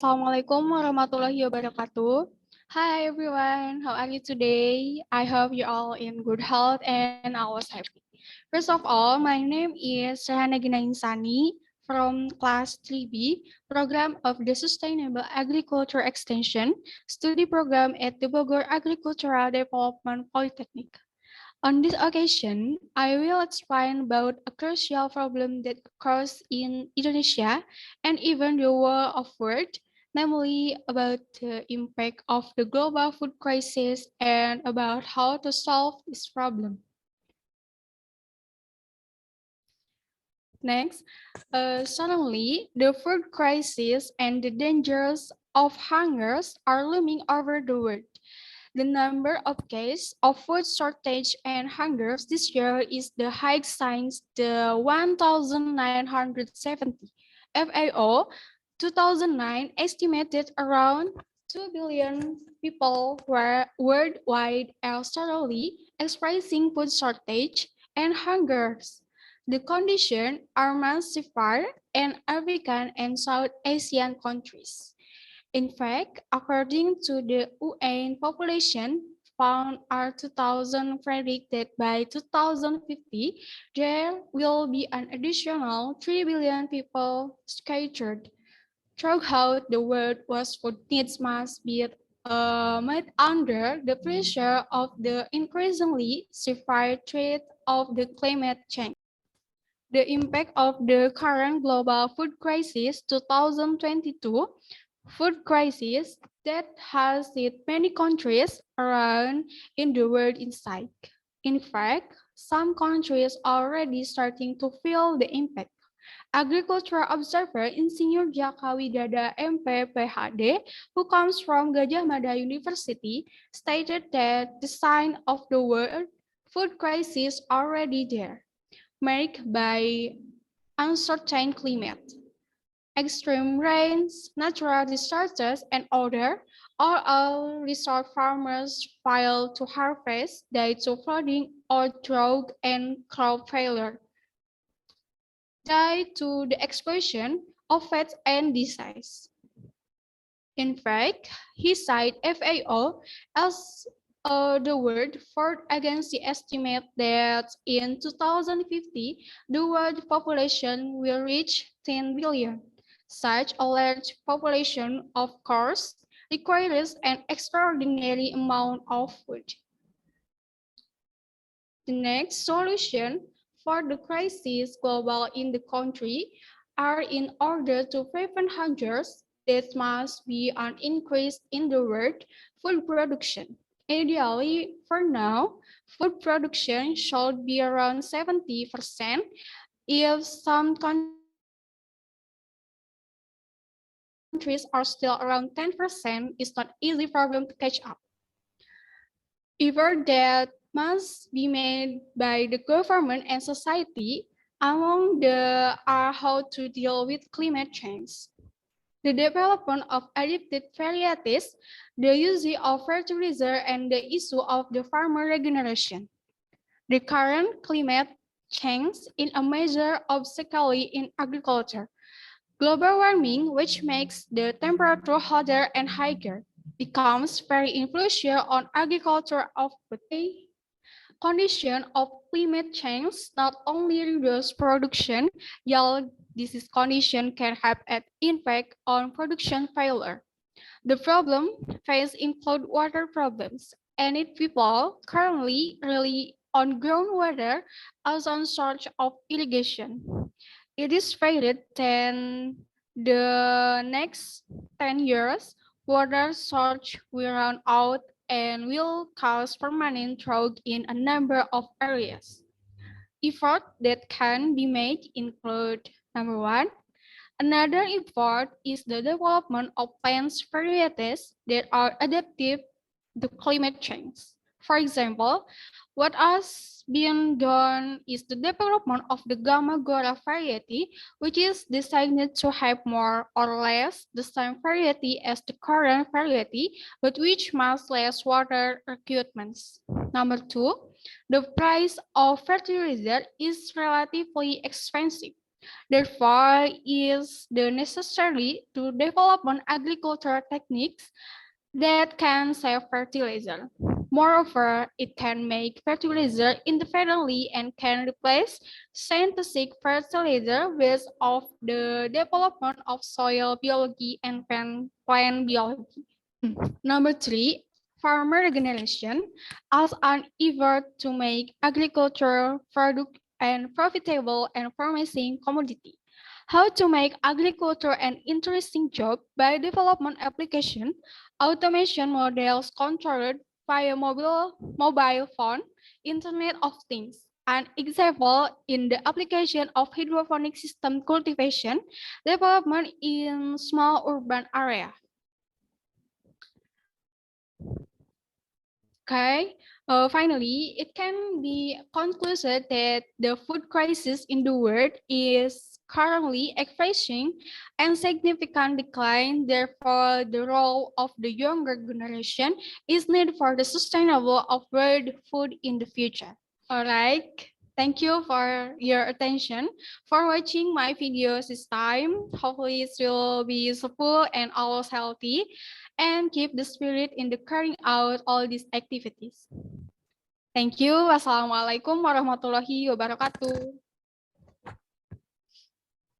Assalamualaikum warahmatullahi wabarakatuh. Hi everyone, how are you today? I hope you're all in good health and I was happy. First of all, my name is Rahana Gina Insani from class 3B, program of the Sustainable Agriculture Extension, study program at the Bogor Agricultural Development Polytechnic. On this occasion, I will explain about a crucial problem that occurs in Indonesia and even the world, namely about the impact of the global food crisis and about how to solve this problem. Next, suddenly, the food crisis and the dangers of hunger are looming over the world. The number of cases of food shortage and hunger this year is the highest since the 1970. FAO 2009 estimated around 2 billion people were worldwide are suddenly experiencing food shortage and hungers. The conditions are more severe in African and South Asian countries. In fact, according to the UN Population Fund R 2000 predicted by 2050, there will be an additional 3 billion people scattered throughout the world whose food needs must be met under the pressure of the increasingly severe threat of the climate change. The impact of the current global food crisis 2022 food crisis that has hit many countries around in the world inside. In fact, some countries are already starting to feel the impact. Agricultural observer Insinyur Jaka Widada MP PhD, who comes from Gajah Mada University, stated that the sign of the world food crisis already there, marked by uncertain climate, extreme rains, natural disasters, and other, all resort farmers fail to harvest, due to flooding or drought and crop failure, due to the explosion of fats and disease. In fact, he cited FAO as the word fought against the estimate that in 2050, the world population will reach 10 billion. Such a large population, of course, requires an extraordinary amount of food. The next solution for the crisis global in the country are in order to prevent hunger, there must be an increase in the world food production. Ideally, for now, food production should be around 70%. If some countries are still around 10%, it's not easy problem to catch up. Effort that must be made by the government and society among the are how to deal with climate change. The development of adapted varieties, the use of fertilizer, and the issue of the farmer regeneration. The current climate change is a major obstacle in agriculture. Global warming, which makes the temperature hotter and higher, becomes very influential on agriculture output. Condition of climate change not only reduce production, yet this condition can have an impact on production failure. The problem faced include water problems, and it people currently rely on groundwater as a source of irrigation. It is stated that the next 10 years, water source will run out and will cause permanent drought in a number of areas. Efforts that can be made include number one, another effort is the development of plant varieties that are adaptive to climate change. For example, what has been done is the development of the Gamma-Gora variety, which is designed to have more or less the same variety as the current variety, but which must less water requirements. Number two, the price of fertilizer is relatively expensive. Therefore, is the necessary to develop agricultural techniques that can save fertilizer. Moreover, it can make fertilizer independently and can replace synthetic fertilizer based off the development of soil biology and plant biology. Number three, farmer regeneration as an effort to make agriculture product and profitable and promising commodity. How to make agriculture an interesting job by development application, automation models controlled via mobile phone, Internet of Things. An example in the application of hydroponic system cultivation development in small urban area. Okay. Finally, it can be concluded that the food crisis in the world is currently experiencing a significant decline. Therefore, the role of the younger generation is needed for the sustainable of world food in the future. All right. Thank you for your attention for watching my videos this time. Hopefully it will be useful and always healthy and keep the spirit in the carrying out all these activities. Thank you. Wassalamualaikum warahmatullahi wabarakatuh.